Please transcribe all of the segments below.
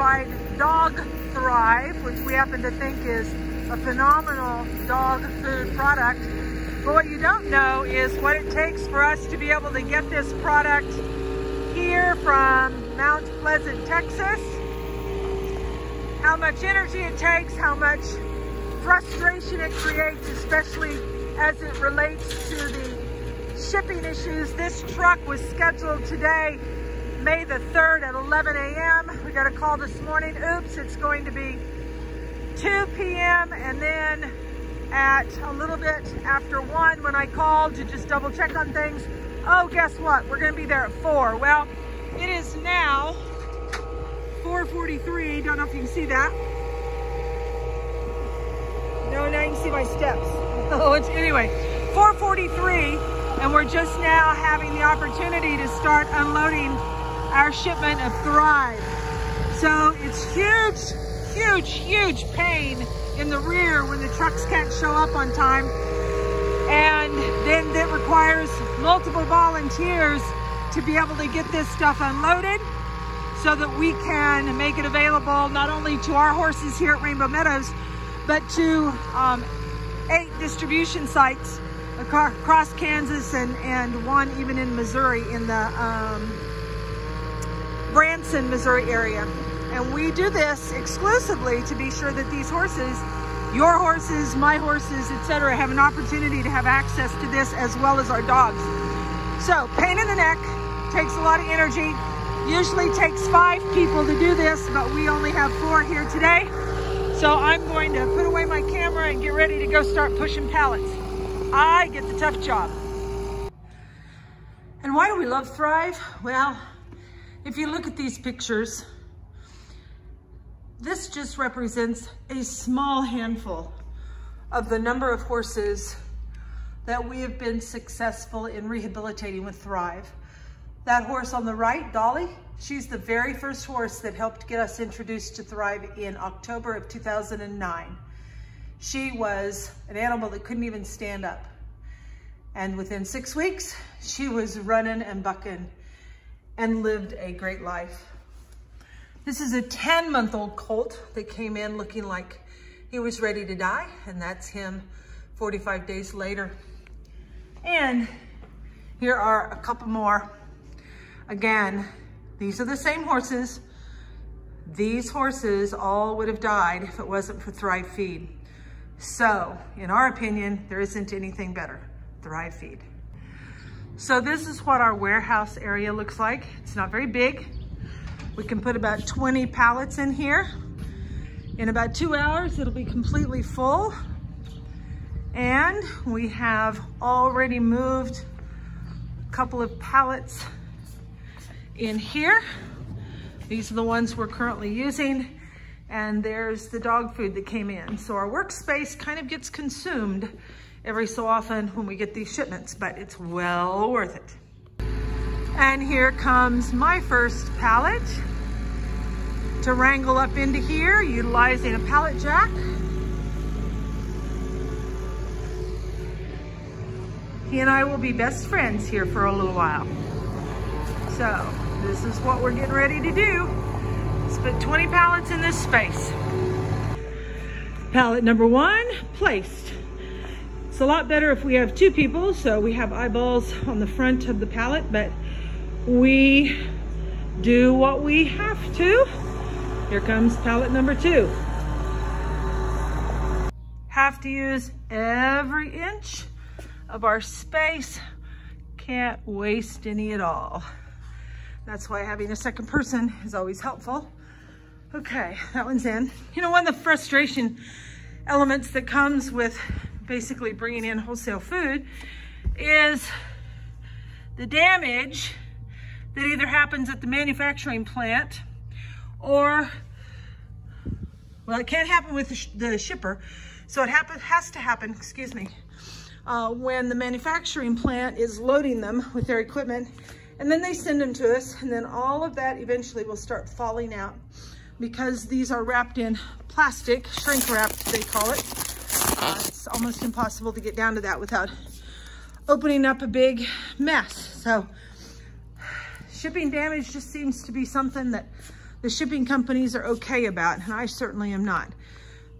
provide Dog Thrive, which we happen to think is a phenomenal dog food product. But what you don't know is what it takes for us to be able to get this product here from Mount Pleasant, Texas. How much energy it takes, how much frustration it creates, especially as it relates to the shipping issues. This truck was scheduled today, May the 3rd at 11 a.m. We got a call this morning, oops, it's going to be 2 p.m. and then at a little bit after 1 when I called to just double check on things, oh, guess what? We're gonna be there at 4. Well, it is now 4:43, don't know if you can see that. No, now you can see my steps. Oh, anyway, 4:43, and we're just now having the opportunity to start unloading our shipment of Thrive. So it's huge pain in the rear when the trucks can't show up on time. And then that requires multiple volunteers to be able to get this stuff unloaded so that we can make it available not only to our horses here at Rainbow Meadows, but to 8 distribution sites across Kansas and one even in Missouri, in the Branson, Missouri area. And we do this exclusively to be sure that these horses, your horses, my horses, etc., have an opportunity to have access to this as well as our dogs. So pain in the neck, takes a lot of energy, usually takes 5 people to do this, but we only have 4 here today. So I'm going to put away my camera and get ready to go start pushing pallets. I get the tough job. And why do we love Thrive? Well, if you look at these pictures, this just represents a small handful of the number of horses that we have been successful in rehabilitating with Thrive. That horse on the right, Dolly, she's the very first horse that helped get us introduced to Thrive in October of 2009. She was an animal that couldn't even stand up. And within 6 weeks, she was running and bucking and lived a great life. This is a 10-month-old colt that came in looking like he was ready to die, and that's him 45 days later. And here are a couple more. Again, these are the same horses. These horses all would have died if it wasn't for Thrive Feed. So, in our opinion, there isn't anything better, Thrive Feed. So this is what our warehouse area looks like. It's not very big. We can put about 20 pallets in here. In about 2 hours, it'll be completely full. And we have already moved a couple of pallets in here. These are the ones we're currently using. And there's the dog food that came in. So our workspace kind of gets consumed every so often when we get these shipments, but it's well worth it. And here comes my first pallet to wrangle up into here, utilizing a pallet jack. He and I will be best friends here for a little while. So this is what we're getting ready to do. Let's put 20 pallets in this space. Pallet number 1 placed. It's a lot better if we have 2 people, so we have eyeballs on the front of the pallet, but we do what we have to. Here comes pallet number 2. Have to use every inch of our space. Can't waste any at all. That's why having a second person is always helpful. Okay, that one's in. You know, one of the frustration elements that comes with basically bringing in wholesale food is the damage that either happens at the manufacturing plant or, well, it can't happen with the shipper. So it has to happen, excuse me, when the manufacturing plant is loading them with their equipment, and then they send them to us, and then all of that eventually will start falling out because these are wrapped in plastic, shrink wrapped they call it. It's almost impossible to get down to that without opening up a big mess. So shipping damage just seems to be something that the shipping companies are okay about, and I certainly am not.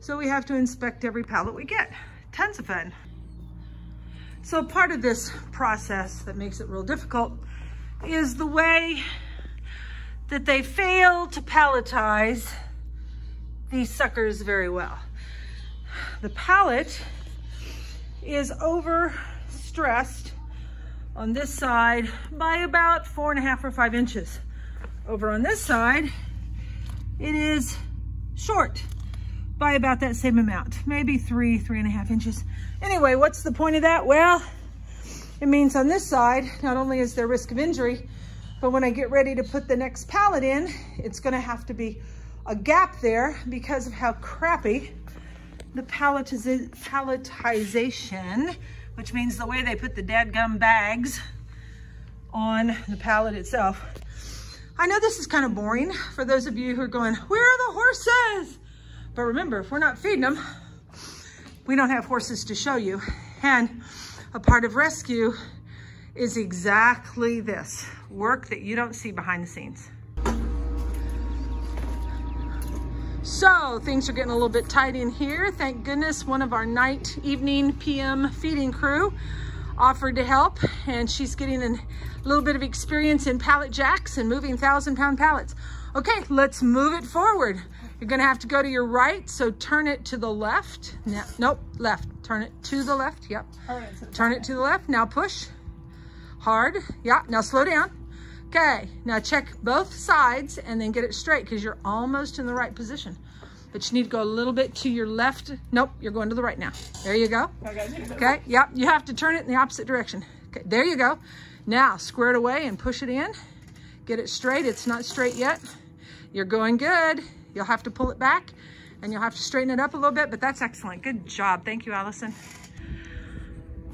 So we have to inspect every pallet we get. Tons of fun. So part of this process that makes it real difficult is the way that they fail to palletize these suckers very well. The pallet is overstressed on this side by about 4.5 or 5 inches. Over on this side, it is short by about that same amount, maybe 3.5 inches. Anyway, what's the point of that? Well, it means on this side, not only is there risk of injury, but when I get ready to put the next pallet in, it's gonna have to be a gap there because of how crappy the palletization, which means the way they put the dadgum bags on the pallet itself. I know this is kind of boring for those of you who are going, where are the horses? But remember, if we're not feeding them, we don't have horses to show you. And a part of rescue is exactly this, work that you don't see behind the scenes. So things are getting a little bit tight in here. Thank goodness one of our night, evening, PM feeding crew offered to help, and she's getting a little bit of experience in pallet jacks and moving 1,000-pound pallets. Okay, let's move it forward. You're gonna have to go to your right, so turn it to the left. No, nope, left. Turn it to the left, yep. Turn it to the left, now push. Hard, yeah, now slow down. Okay, now check both sides and then get it straight because you're almost in the right position. But you need to go a little bit to your left. Nope, you're going to the right now. There you go. Okay, yep, you have to turn it in the opposite direction. Okay, there you go. Now square it away and push it in. Get it straight, it's not straight yet. You're going good. You'll have to pull it back and you'll have to straighten it up a little bit, but that's excellent. Good job, thank you, Allison.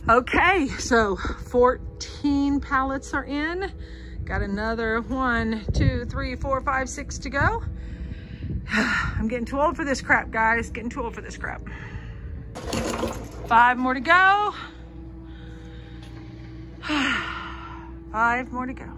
Okay, so 14 pallets are in. Got another 1, 2, 3, 4, 5, 6 to go. I'm getting too old for this crap, guys. Getting too old for this crap. 5 more to go. 5 more to go.